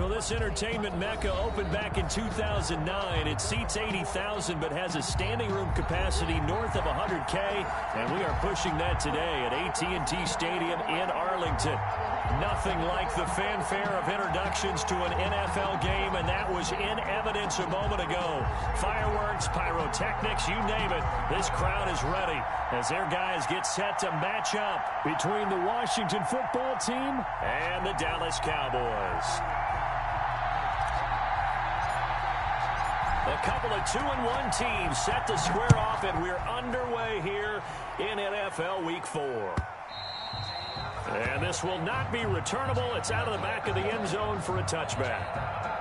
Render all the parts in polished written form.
Well, this entertainment mecca opened back in 2009. It seats 80,000 but has a standing room capacity north of 100K, and we are pushing that today at AT&T Stadium in Arlington. Nothing like the fanfare of introductions to an NFL game, and that was in evidence a moment ago. Fireworks, pyrotechnics, you name it. This crowd is ready as their guys get set to match up between the Washington football team and the Dallas Cowboys. A couple of 2-1 teams set to square off, and we're underway here in NFL Week 4. And this will not be returnable. It's out of the back of the end zone for a touchback.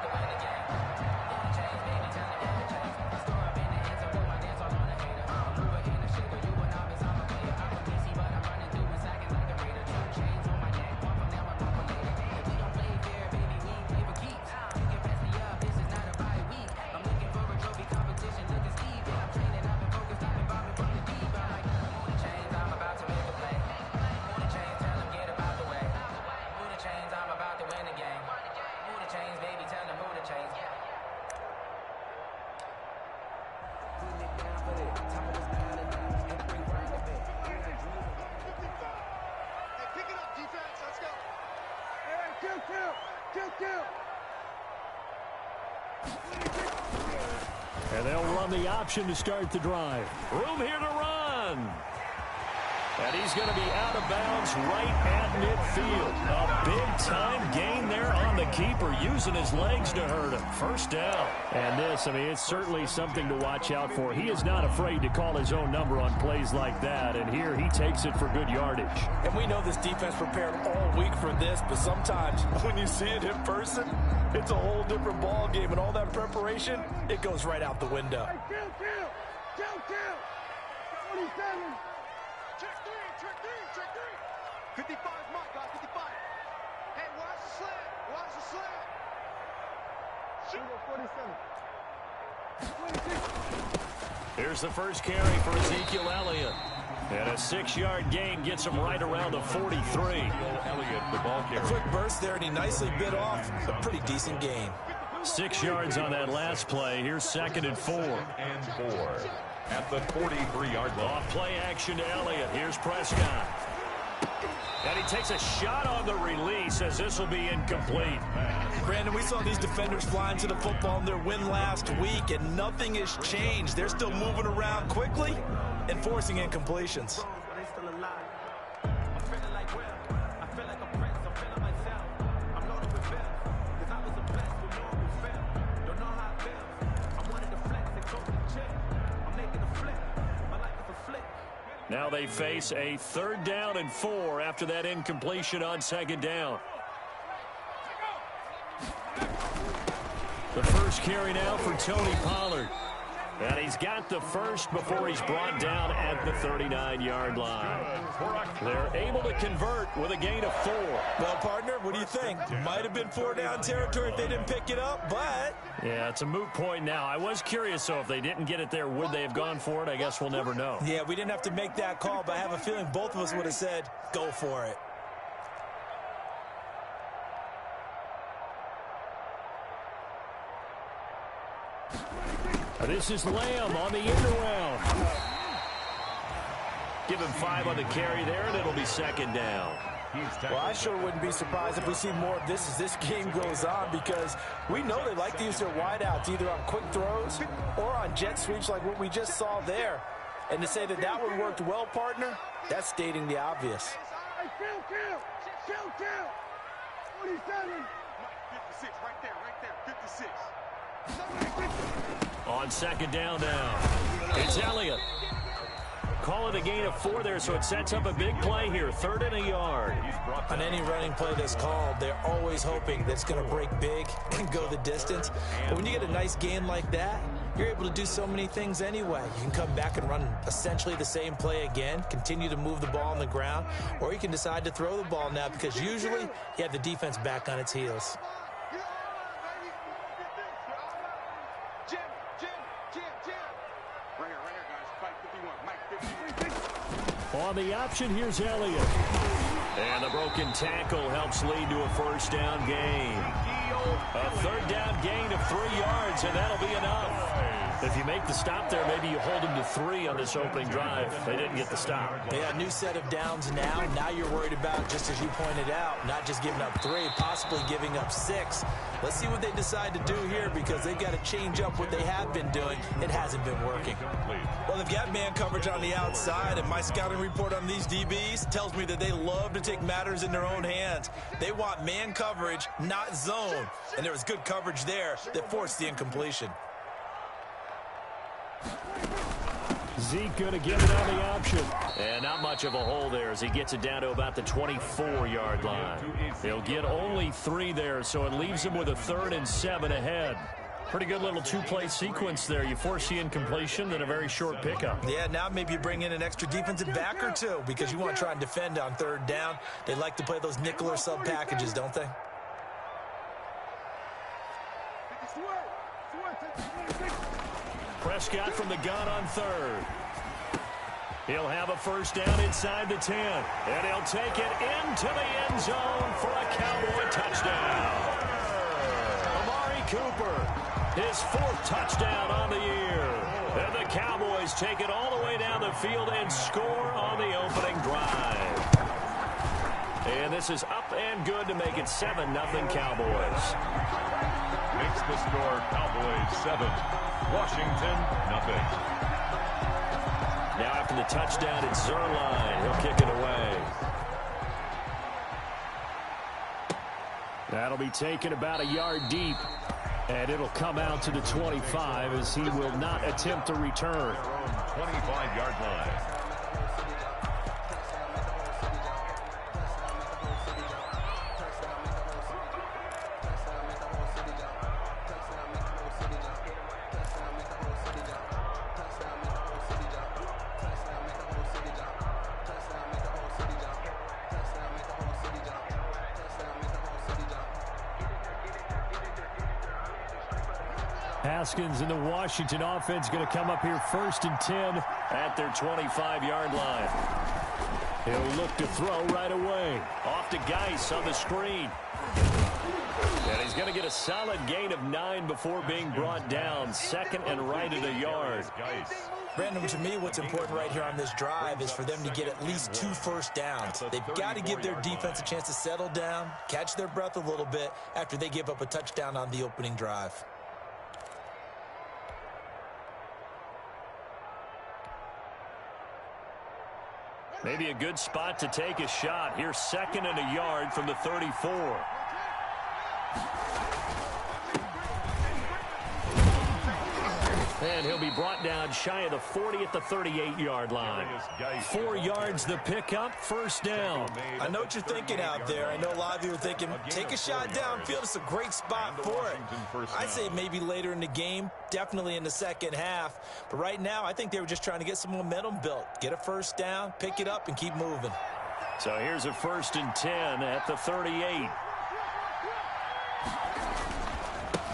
And they'll run the option to start the drive. Room here to run. And he's going to be out of bounds right at midfield. A big-time gain there on the keeper, using his legs to hurt him. First down. And this, I mean, it's certainly something to watch out for. He is not afraid to call his own number on plays like that. And here he takes it for good yardage. And we know this defense prepared all week for this, but sometimes when you see it in person, it's a whole different ball game. And all that preparation, it goes right out the window. Kill. 27. Check three. 55 is Mike, guys, 55. Hey, watch the slant. Shoot. 46. Here's the first carry for Ezekiel Elliott. And a 6-yard gain gets him right around the 43. Elliott, the ball carrier. A quick burst there, and he nicely bit off a pretty decent gain. 6 yards on that last play. Here's 2nd and 4. At the 43-yard line. Off play action to Elliott. Here's Prescott. And he takes a shot on the release as this will be incomplete. Brandon, we saw these defenders flying to the football in their win last week, and nothing has changed. They're still moving around quickly and forcing incompletions. Now they face a 3rd down and 4 after that incompletion on 2nd down. The first carry now for Tony Pollard. And he's got the first before he's brought down at the 39-yard line. They're able to convert with a gain of 4. Well, partner, what do you think? Might have been 4-down territory if they didn't pick it up, but... Yeah, it's a moot point now. I was curious, so if they didn't get it there, would they have gone for it? I guess we'll never know. Yeah, we didn't have to make that call, but I have a feeling both of us would have said, go for it. This is Lamb on the end around. Give him 5 on the carry there, and it'll be 2nd down. Well, I sure wouldn't be surprised if we see more of this as this game goes on, because we know they like to use their wideouts either on quick throws or on jet sweeps like what we just saw there. And to say that that one worked well, partner, that's stating the obvious. Kill. 47. 56, right there, 56. On 2nd down now, it's Elliott. Call it a gain of 4 there, so it sets up a big play here. 3rd and a yard. On any running play that's called, they're always hoping that it's going to break big and go the distance. But when you get a nice gain like that, you're able to do so many things anyway. You can come back and run essentially the same play again, continue to move the ball on the ground, or you can decide to throw the ball now because usually you have the defense back on its heels. On the option, here's Elliott. And the broken tackle helps lead to a 1st down gain. A third down gain of 3 yards, and that'll be enough. If you make the stop there, maybe you hold them to 3 on this opening drive. They didn't get the stop. Yeah, new set of downs now. Now you're worried about, just as you pointed out, not just giving up 3, possibly giving up 6. Let's see what they decide to do here, because they've got to change up what they have been doing. It hasn't been working. Well, they've got man coverage on the outside, and my scouting report on these DBs tells me that they love to take matters in their own hands. They want man coverage, not zone. And there was good coverage there that forced the incompletion. Zeke going to give it on the option. And not much of a hole there as he gets it down to about the 24-yard line. He'll get only 3 there, so it leaves him with a 3rd and 7 ahead. Pretty good little 2-play sequence there. You force the incompletion, then a very short pickup. Yeah, now maybe you bring in an extra defensive back or 2 because you want to try and defend on 3rd down. They like to play those nickel or sub packages, don't they? Prescott from the gun on 3rd. He'll have a first down inside the 10. And he'll take it into the end zone for a Cowboy touchdown. Amari Cooper, his 4th touchdown on the year. And the Cowboys take it all the way down the field and score on the opening drive. And this is up and good to make it 7-0 Cowboys. Makes the score Cowboys 7, Washington 0. Now after the touchdown, it's Zerline. He'll kick it away. That'll be taken about a yard deep. And it'll come out to the 25 as he will not attempt to return. 25-yard line. Haskins and the Washington offense going to come up here 1st and 10 at their 25-yard line. He'll look to throw right away. Off to Geis on the screen. And he's going to get a solid gain of 9 before being brought down. 2nd and right at a yard. Brandon, to me, what's important right here on this drive is for them to get at least 2 first downs. They've got to give their defense a chance to settle down, catch their breath a little bit after they give up a touchdown on the opening drive. Maybe a good spot to take a shot. Here's 2nd and a yard from the 34. And he'll be brought down shy of the 40 at the 38-yard line. 4 yards the pickup, first down. I know what you're thinking out there. I know a lot of you are thinking, take a shot downfield. It's a great spot for it. I say maybe later in the game, definitely in the second half. But right now, I think they were just trying to get some momentum built. Get a first down, pick it up, and keep moving. So here's a 1st and 10 at the 38.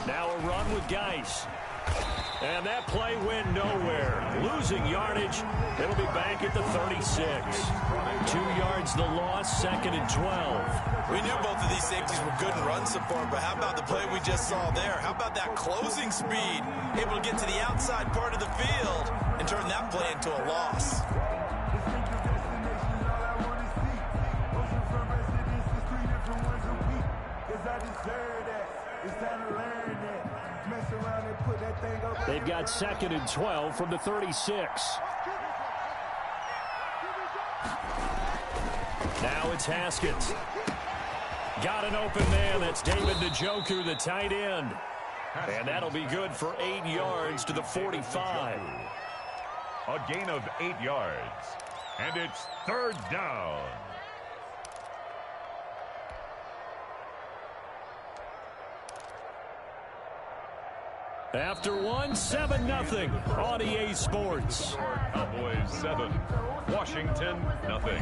Now a run with Geis. And that play went nowhere. Losing yardage. It'll be back at the 36. 2 yards the loss, 2nd and 12. We knew both of these safeties were good in run support, but how about the play we just saw there? How about that closing speed? Able to get to the outside part of the field and turn that play into a loss. They've got 2nd and 12 from the 36. Now it's Haskins. Got an open man. That's David Njoku, the tight end. And that'll be good for 8 yards to the 45. A gain of 8 yards. And it's 3rd down. After 7-0 on EA Sports. Cowboys 7, Washington 0.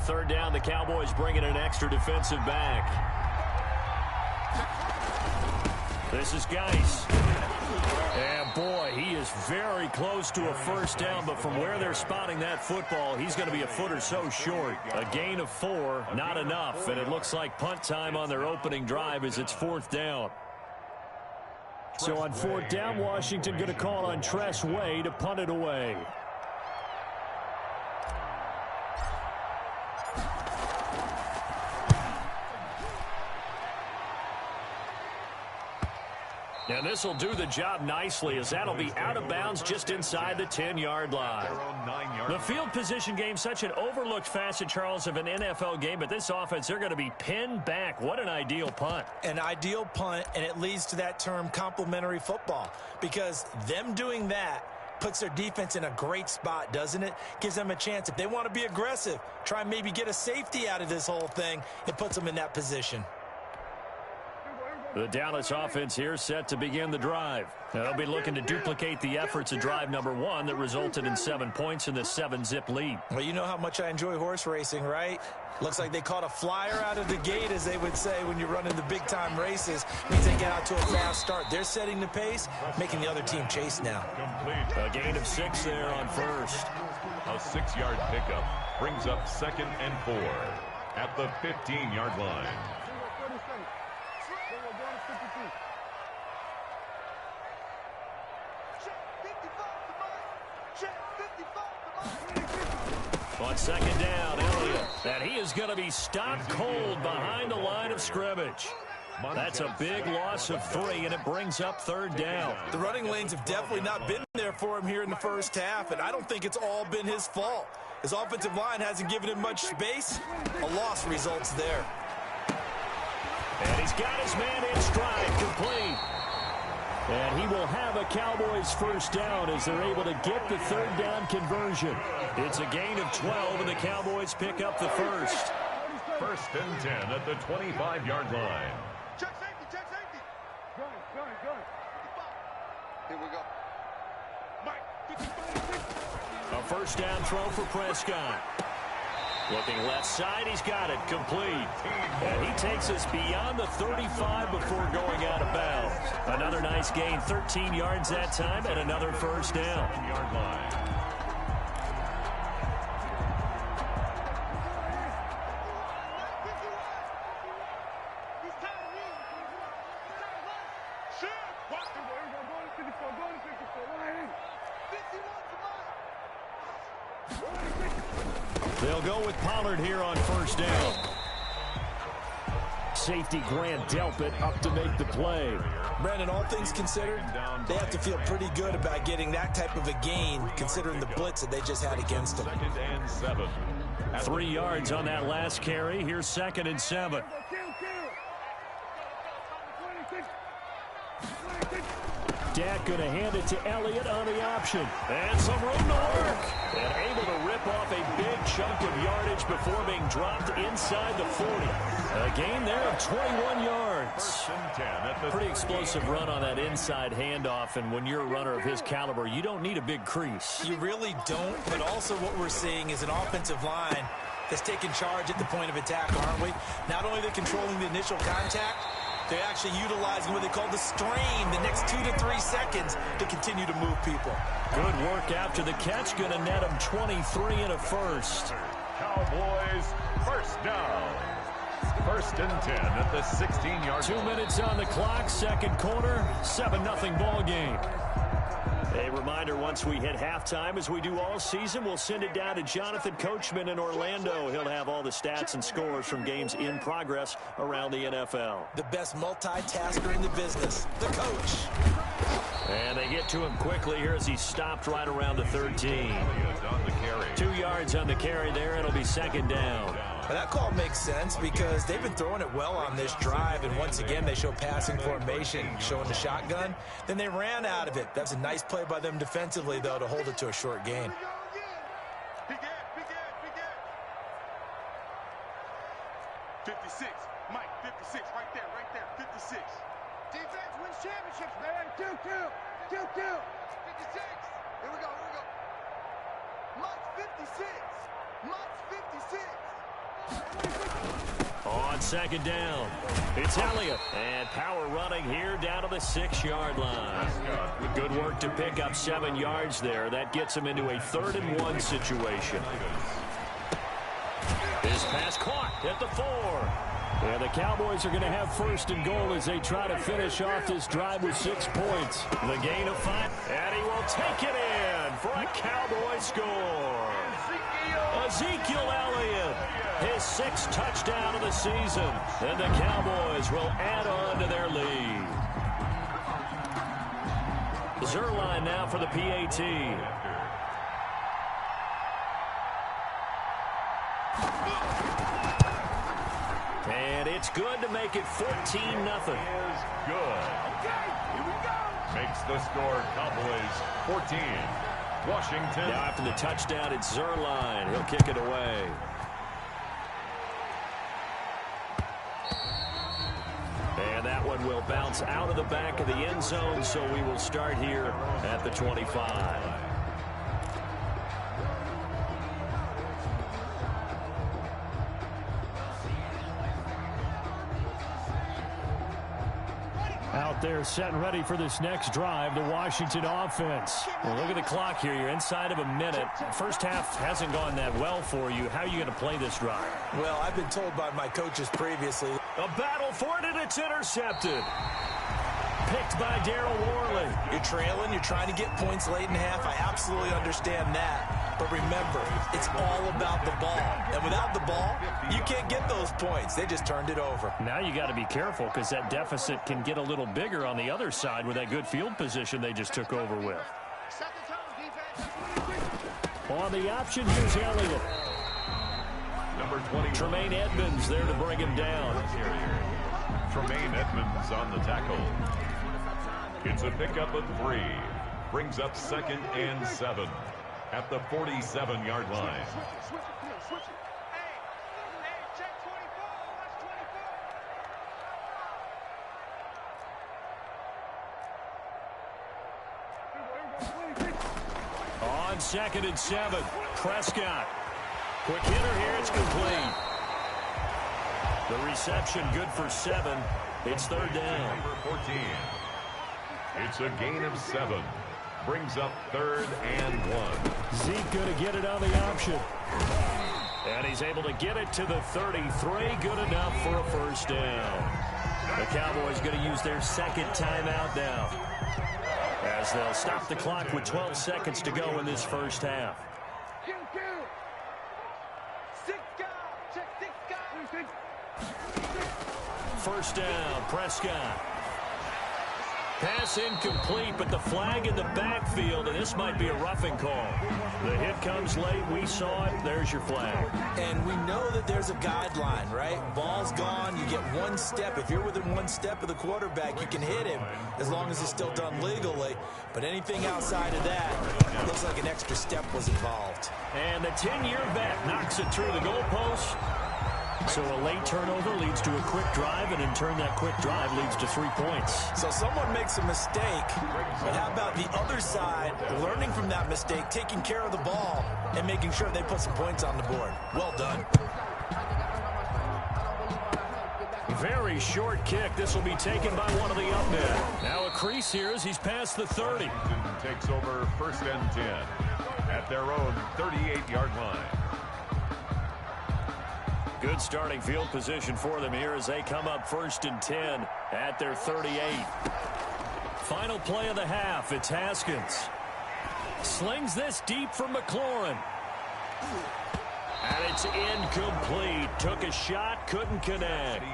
third down, the Cowboys bring in an extra defensive back. This is Geis. And boy, he is very close to a first down, but from where they're spotting that football, he's going to be a foot or so short. A gain of 4, not enough, and it looks like punt time on their opening drive as it's 4th down. So on 4th down, Washington going to call on Tress Way to punt it away. And this will do the job nicely, as that'll be out of bounds just inside the 10-yard line. The field position game, such an overlooked facet, Charles, of an NFL game, but this offense, they're going to be pinned back. What an ideal punt. An ideal punt, and it leads to that term complementary football, because them doing that puts their defense in a great spot, doesn't it? Gives them a chance. If they want to be aggressive, try and maybe get a safety out of this whole thing, it puts them in that position. The Dallas offense here set to begin the drive. They'll be looking to duplicate the efforts of drive number 1 that resulted in 7 points in the 7-zip lead. Well, you know how much I enjoy horse racing, right? Looks like they caught a flyer out of the gate, as they would say when you're running the big-time races. Means they get out to a fast start. They're setting the pace, making the other team chase now. A gain of 6 there on first. A 6-yard pickup brings up 2nd and 4 at the 15-yard line. On 2nd down, Elliott. And he is going to be stopped cold behind the line of scrimmage. That's a big loss of 3, and it brings up 3rd down. The running lanes have definitely not been there for him here in the first half, and I don't think it's all been his fault. His offensive line hasn't given him much space. A loss results there. And he's got his man in stride, complete. And he will have a Cowboys first down as they're able to get the 3rd down conversion. It's a gain of 12, and the Cowboys pick up the first. 1st and 10 at the 25-yard line. Check safety, check safety. Gun. Here we go. Mike, 55. A first down throw for Prescott. Looking left side, he's got it, complete. And he takes us beyond the 35 before going out of bounds. Another nice gain, 13 yards that time, and another first down. 7-yard line. They'll go with Pollard here on first down. Safety Grant Delpit up to make the play. Brandon, all things considered, they have to feel pretty good about getting that type of a gain, considering the blitz that they just had against them. 2nd and 7. 3 yards on that last carry. Here's 2nd and 7. Dak going to hand it to Elliott on the option. And some room to work. And able to rip off a big chunk of yardage before being dropped inside the 40. A gain there of 21 yards. 1st and 10 at the Pretty explosive run on that inside handoff. And when you're a runner of his caliber, you don't need a big crease. You really don't, but also what we're seeing is an offensive line that's taking charge at the point of attack, aren't we? Not only are they controlling the initial contact, they're actually utilizing what they call the strain, the next 2 to 3 seconds, to continue to move people. Good work after the catch. Going to net him 23 and a first. Cowboys first down. 1st and 10 at the 16-yard line. 2 minutes on the clock, 2nd quarter, 7-0 ball game. A reminder, once we hit halftime, as we do all season, we'll send it down to Jonathan Coachman in Orlando. He'll have all the stats and scores from games in progress around the NFL. The best multitasker in the business, the coach. And they get to him quickly here as he stopped right around the 13. 2 yards on the carry there. It'll be 2nd down. But that call makes sense because they've been throwing it well on this drive, and once again they show passing formation, showing the shotgun. Then they ran out of it. That's a nice play by them defensively, though, to hold it to a short gain. Big end. 56. Mike, 56. Right there. 56. Defense wins championships, man. 2-2. 56. Here we go. Mike's 56. On second down, it's Elliott. And power running here down to the 6-yard line. Good work to pick up 7 yards there. That gets him into a 3rd-and-1 situation. His pass caught at the 4. And the Cowboys are going to have 1st and goal as they try to finish off this drive with 6 points. The gain of 5, and he will take it in for a Cowboy score. Ezekiel Elliott, his 6th touchdown of the season, and the Cowboys will add on to their lead. Zerline now for the PAT. And it's good to make it 14-0. Is good. Makes the score Cowboys 14. Washington. Now after the touchdown, it's Zerline. He'll kick it away. And that one will bounce out of the back of the end zone, so we will start here at the 25. Out there set and ready for this next drive, the Washington offense. Well, look at the clock here. You're inside of a minute. First half hasn't gone that well for you. How are you going to play this drive? Well, I've been told by my coaches previously. A battle for it, and it's intercepted. Picked by Daryl Worley. You're trailing. You're trying to get points late in half. I absolutely understand that. But remember, it's all about the ball. And without the ball, you can't get those points. They just turned it over. Now you got to be careful because that deficit can get a little bigger on the other side with that good field position they just took over with. On the option, here's Elliott. Number 20. Tremaine Edmonds there to bring him down. Tremaine Edmonds on the tackle. It's a pickup of 3. Brings up 2nd and 7 at the 47-yard line. On 2nd and 7, Prescott. Quick hitter here, it's complete. The reception good for 7. It's 3rd down. Number 14. It's a gain of 7. Brings up 3rd and 1. Zeke going to get it on the option. And he's able to get it to the 33. Good enough for a 1st down. The Cowboys going to use their 2nd timeout now, as they'll stop the clock with 12 seconds to go in this first half. 1st down, Prescott. Pass incomplete, but the flag in the backfield, and this might be a roughing call. The hit comes late. We saw it. There's your flag. And we know that there's a guideline, right? Ball's gone. You get 1 step. If you're within 1 step of the quarterback, you can hit him as long as it's still done legally. But anything outside of that, it looks like an extra step was involved. And the 10-year vet knocks it through the goalpost. So a late turnover leads to a quick drive, and in turn that quick drive leads to 3 points. So someone makes a mistake, but how about the other side learning from that mistake, taking care of the ball, and making sure they put some points on the board? Well done. Very short kick. This will be taken by one of the up men. Now a crease here as he's past the 30. Takes over 1st and 10 at their own 38-yard line. Good starting field position for them here as they come up 1st and 10 at their 38. Final play of the half. It's Haskins. Slings this deep for McLaurin. And it's incomplete. Took a shot, couldn't connect.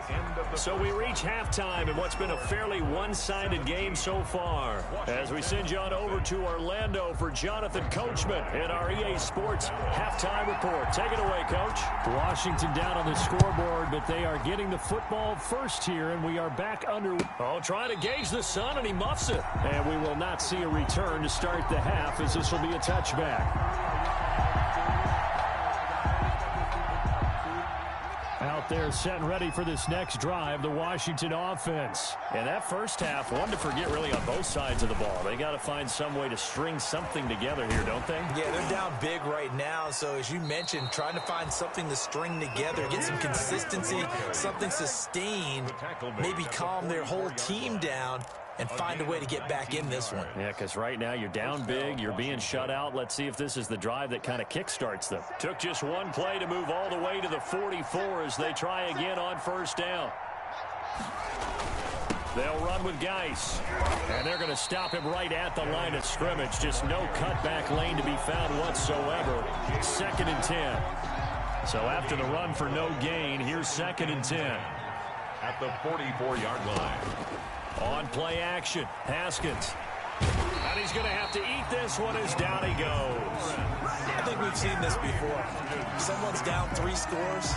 So we reach halftime in what's been a fairly one-sided game so far. As we send you on over to Orlando for Jonathan Coachman in our EA Sports halftime report. Take it away, Coach. Washington down on the scoreboard, but they are getting the football first here, and we are back under. Oh, trying to gauge the sun, and he muffs it. And we will not see a return to start the half, as this will be a touchback. Out there set and ready for this next drive, the Washington offense. And that first half, one to forget really on both sides of the ball. They got to find some way to string something together here, don't they? Yeah, they're down big right now. So as you mentioned, trying to find something to string together, get some consistency, something sustained, maybe calm their whole team down and find a way to get back in this one. Yeah, because right now you're down big, you're being shut out. Let's see if this is the drive that kind of kickstarts them. Took just one play to move all the way to the 44 as they try again on first down. They'll run with Geis, and they're going to stop him right at the line of scrimmage. Just no cutback lane to be found whatsoever. 2nd and 10. So after the run for no gain, here's 2nd and 10. At the 44-yard line. On play action, Haskins. And he's going to have to eat this one as down he goes. I think we've seen this before. Someone's down 3 scores.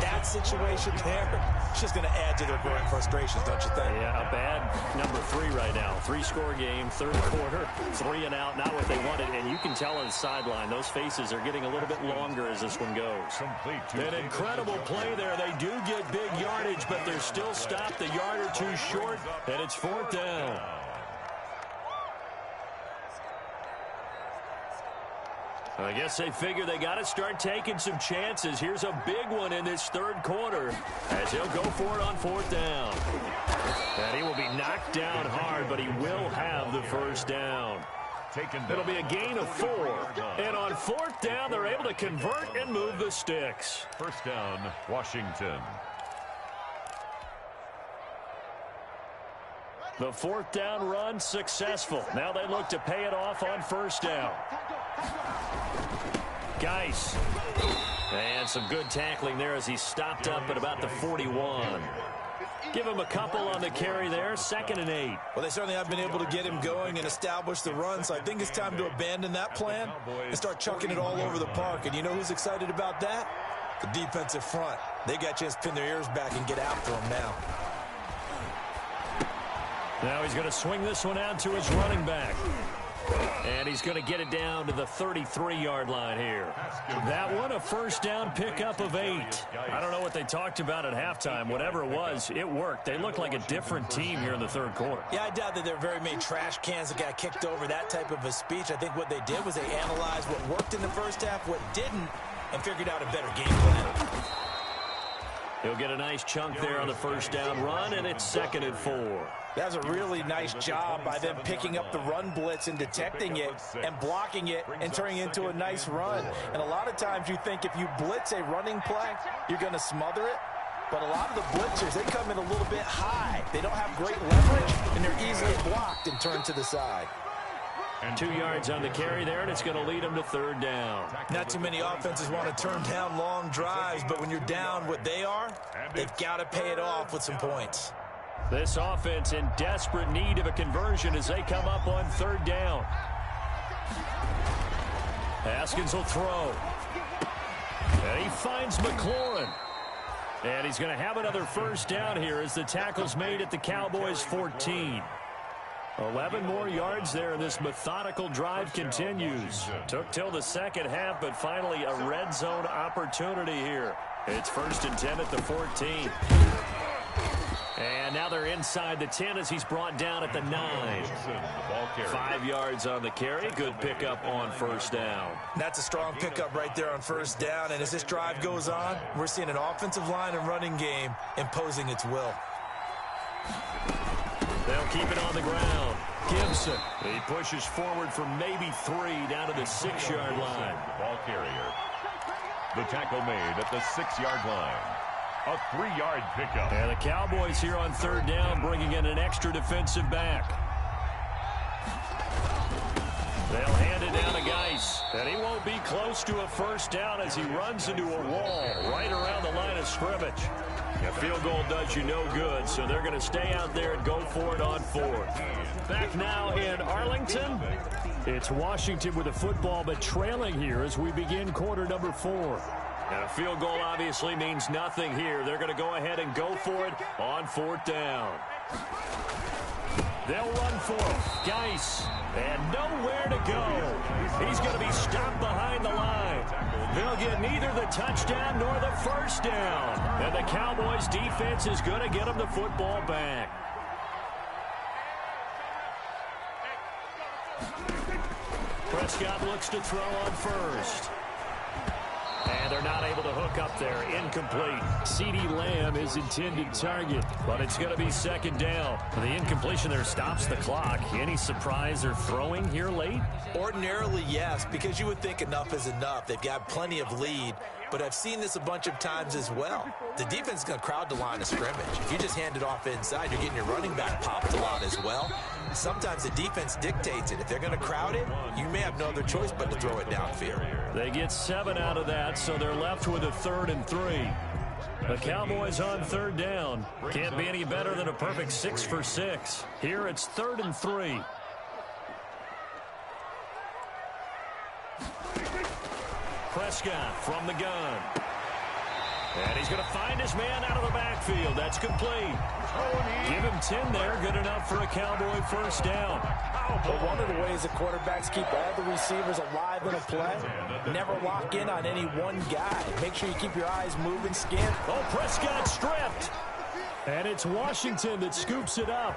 That situation there, it's just going to add to their growing frustrations, don't you think? Yeah, a bad number 3 right now. 3-score game, 3rd quarter, 3 and out, not what they wanted. And you can tell on the sideline, those faces are getting a little bit longer as this one goes. An incredible play there. They do get big yardage, but they're still stopped a yard or 2 short, and it's 4th down. I guess they figure they got to start taking some chances. Here's a big one in this 3rd quarter as he'll go for it on 4th down. And he will be knocked down hard, but he will have the first down. It'll be a gain of 4. And on 4th down, they're able to convert and move the sticks. First down, Washington. The 4th down run successful. Now they look to pay it off on first down. Geis. And some good tackling there as he stopped up at about the 41. Give him a couple on the carry there. 2nd and 8. Well, they certainly have been able to get him going and establish the run, so I think it's time to abandon that plan and start chucking it all over the park. And you know who's excited about that? The defensive front. They got to just pin their ears back and get after him now. Now he's going to swing this one out to his running back. And he's going to get it down to the 33-yard line here. That one, a first down pickup of 8. I don't know what they talked about at halftime. Whatever it was, it worked. They look like a different team here in the 3rd quarter. Yeah, I doubt that there are very many trash cans that got kicked over, that type of a speech. I think what they did was they analyzed what worked in the first half, what didn't, and figured out a better game plan. He'll get a nice chunk there on the first down run, and it's 2nd and 4. That was a really nice job by them picking up the run blitz and detecting it and blocking it and turning it into a nice run. And a lot of times you think if you blitz a running play, you're going to smother it. But a lot of the blitzers, they come in a little bit high. They don't have great leverage, and they're easily blocked and turned to the side. And 2 yards on the carry there, and it's going to lead them to 3rd down. Not too many offenses want to turn down long drives, but when you're down what they are, they've got to pay it off with some points. This offense in desperate need of a conversion as they come up on 3rd down. Haskins will throw. And he finds McLaurin. And he's going to have another first down here as the tackle's made at the Cowboys' 14. 11 more yards there, and this methodical drive continues. Took till the 2nd half, but finally a red zone opportunity here. It's 1st and 10 at the 14. And now they're inside the 10 as he's brought down at the 9. 5 yards on the carry. Good pickup on first down. That's a strong pickup right there on first down. And as this drive goes on, we're seeing an offensive line and running game imposing its will. They'll keep it on the ground. Gibson. He pushes forward for maybe 3 down to the 6-yard line. Ball carrier. The tackle made at the 6-yard line. A 3-yard pickup. And the Cowboys here on 3rd down bringing in an extra defensive back. They'll hand it down to Geis. And he won't be close to a first down as he runs into a wall right around the line of scrimmage. A field goal does you no good, so they're going to stay out there and go for it on 4th. Back now in Arlington. It's Washington with the football, but trailing here as we begin quarter number 4. And a field goal obviously means nothing here. They're going to go ahead and go for it on 4th down. They'll run for it. Geis. And nowhere to go. He's going to be stopped behind the line. They'll get neither the touchdown nor the first down. And the Cowboys defense is going to get them the football back. Prescott looks to throw on first. And they're not able to hook up there. Incomplete. CeeDee Lamb is intended target, but it's going to be second down. The incompletion there stops the clock. Any surprise they're throwing here late? Ordinarily, yes, because you would think enough is enough. They've got plenty of lead, but I've seen this a bunch of times as well. The defense is going to crowd the line of scrimmage. If you just hand it off inside, you're getting your running back popped a lot as well. Sometimes the defense dictates it. If they're going to crowd it, you may have no other choice but to throw it downfield. They get 7 out of that, so they're left with a 3rd and 3. The Cowboys on 3rd down. Can't be any better than a perfect 6 for 6. Here it's 3rd and 3. Prescott from the gun. And he's going to find his man out of the backfield. That's complete. Give him 10 there. Good enough for a Cowboy first down. But one of the ways the quarterbacks keep all the receivers alive in a play, never lock in on any one guy. Make sure you keep your eyes moving, scan. Oh, Prescott stripped. And it's Washington that scoops it up.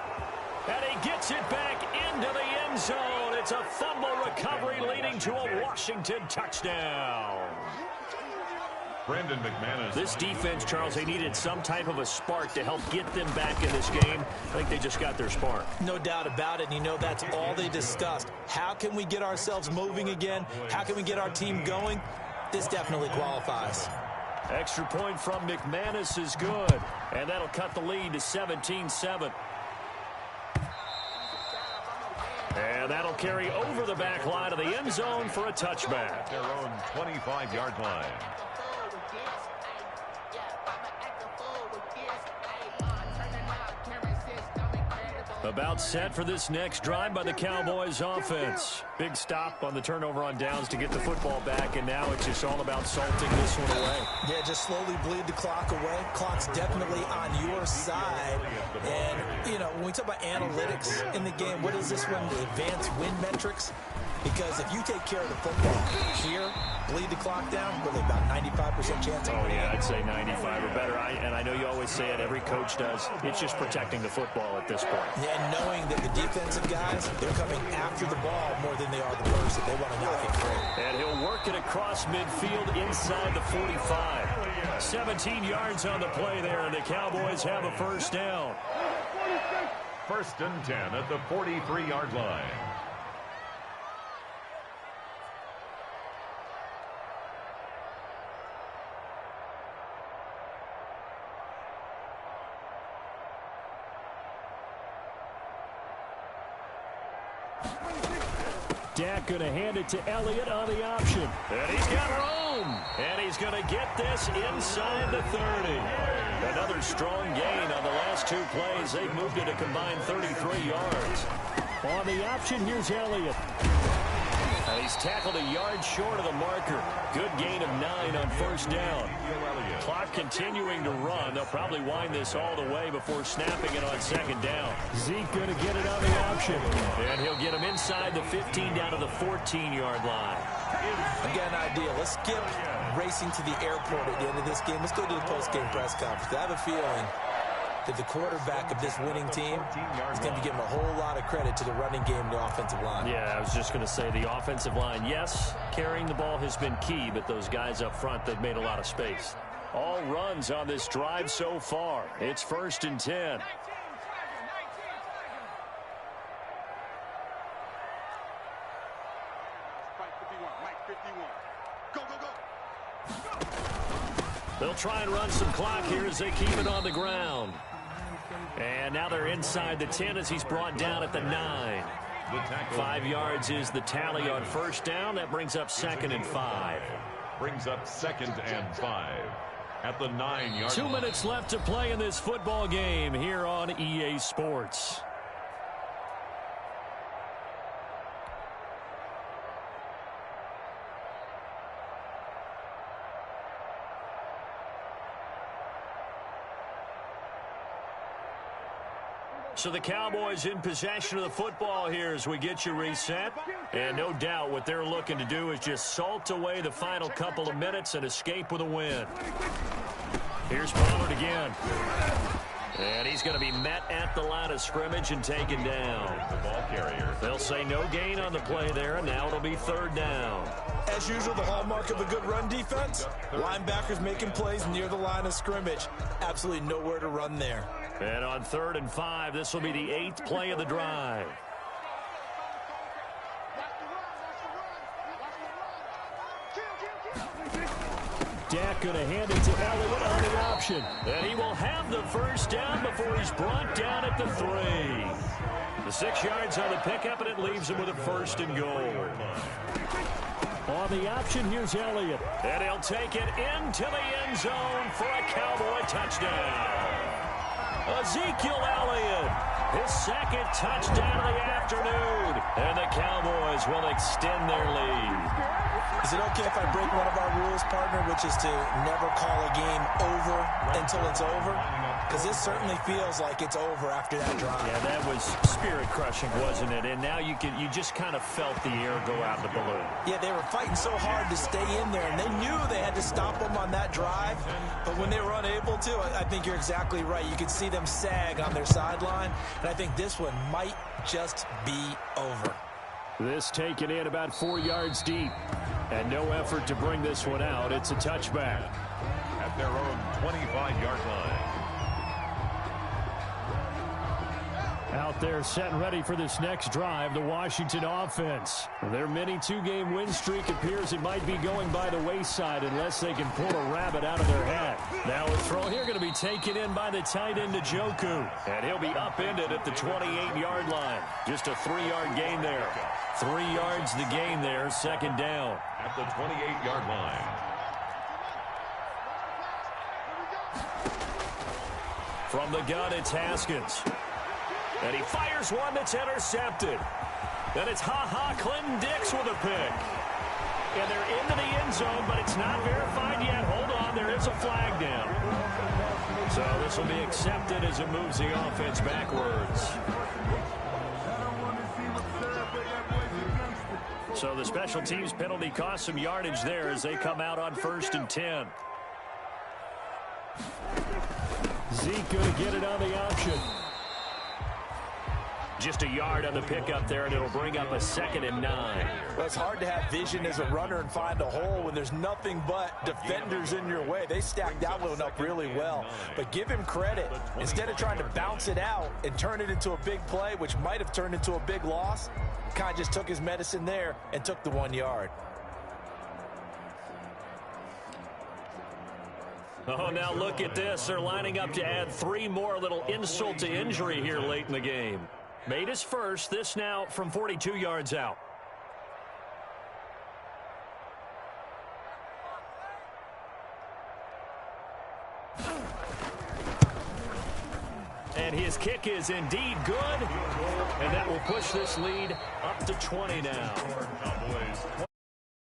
And he gets it back into the end zone. It's a fumble recovery leading to a Washington touchdown. Brendan McManus. This defense, Charles, they needed some type of a spark to help get them back in this game. I think they just got their spark. No doubt about it. And you know that's all they discussed. How can we get ourselves moving again? How can we get our team going? This definitely qualifies. Extra point from McManus is good. And that'll cut the lead to 17-7. And that'll carry over the back line of the end zone for a touchback. Their own 25-yard line. About set for this next drive by the Cowboys offense. Big stop on the turnover on downs to get the football back, and now it's just all about salting this one away. Yeah, just slowly bleed the clock away. Clock's definitely on your side. And, you know, when we talk about analytics in the game, what is this one? The advanced win metrics? Because if you take care of the football here, bleed the clock down, really about 95% chance. Oh, yeah, I'd say 95 or better. And I know you always say it, every coach does. It's just protecting the football at this point. Yeah, and knowing that the defensive guys, they're coming after the ball more than they are the person. They want to knock it free. And he'll work it across midfield inside the 45. 17 yards on the play there, and the Cowboys have a first down. 1st and 10 at the 43-yard line. Dak going to hand it to Elliott on the option. And he's got room. And he's going to get this inside the 30. Another strong gain on the last 2 plays. They've moved it a combined 33 yards. On the option, here's Elliott. And he's tackled a yard short of the marker. Good gain of 9 on first down. Clock continuing to run. They'll probably wind this all the way before snapping it on second down. Zeke going to get it on the option. And he'll get him inside the 15 down to the 14-yard line. Again, idea. Let's skip racing to the airport at the end of this game. Let's go to the post-game press conference. I have a feeling that the quarterback of this winning team is going to be giving a whole lot of credit to the running game and the offensive line. Yeah, I was just going to say the offensive line, yes, carrying the ball has been key, but those guys up front, they've made a lot of space. All runs on this drive so far. It's 1st and 10. They'll try and run some clock here as they keep it on the ground. And now they're inside the 10 as he's brought down at the 9. 5 yards is the tally on first down. That brings up 2nd and 5. Brings up 2nd and 5 at the 9-yard line. 2 minutes left to play in this football game here on EA Sports. So the Cowboys in possession of the football here as we get you reset. And no doubt what they're looking to do is just salt away the final couple of minutes and escape with a win. Here's Pollard again. And he's going to be met at the line of scrimmage and taken down. The ball carrier. They'll say no gain on the play there, and now it'll be third down. As usual, the hallmark of a good run defense, linebackers making plays near the line of scrimmage. Absolutely nowhere to run there. And on 3rd and 5, this will be the 8th play of the drive. Dak going to hand it to Elliott on the option. And he will have the first down before he's brought down at the 3. The 6 yards on the pickup, and it leaves him with a 1st and goal. On the option, here's Elliott. And he'll take it into the end zone for a Cowboy touchdown. Ezekiel Elliott, his 2nd touchdown of the afternoon. And the Cowboys will extend their lead. Is it okay if I break one of our rules, partner, which is to never call a game over until it's over? Because this certainly feels like it's over after that drive. Yeah, that was spirit-crushing, wasn't it? And now you just kind of felt the air go out of the balloon. Yeah, they were fighting so hard to stay in there, and they knew they had to stop them on that drive. But when they were unable to, I think you're exactly right. You could see them sag on their sideline, and I think this one might just be over. This taken in about 4 yards deep. And no effort to bring this one out. It's a touchback. At their own 25-yard line. Out there set and ready for this next drive, the Washington offense. Their mini 2-game win streak appears it might be going by the wayside unless they can pull a rabbit out of their hat. Now a throw here going to be taken in by the tight end Njoku. And he'll be upended at the 28-yard line. Just a 3-yard gain there. 3 yards the gain there, 2nd down. At the 28-yard line. From the gun, it's Haskins. And he fires one that's intercepted. Then it's Clinton Dix with a pick. And they're into the end zone, but it's not verified yet. Hold on, there is a flag down. So this will be accepted as it moves the offense backwards. So the special teams penalty cost some yardage there as they come out on 1st and 10. Zeke going to get it on the option. Just a yard on the pickup there, and it'll bring up a 2nd and 9. Well, it's hard to have vision as a runner and find a hole when there's nothing but defenders in your way. They stacked that one up really well. But give him credit. Instead of trying to bounce it out and turn it into a big play, which might have turned into a big loss, kind of just took his medicine there and took the 1 yard. Oh, now look at this. They're lining up to add 3 more, little insult to injury here late in the game. Made his first, this now from 42 yards out. And his kick is indeed good. And that will push this lead up to 20 now.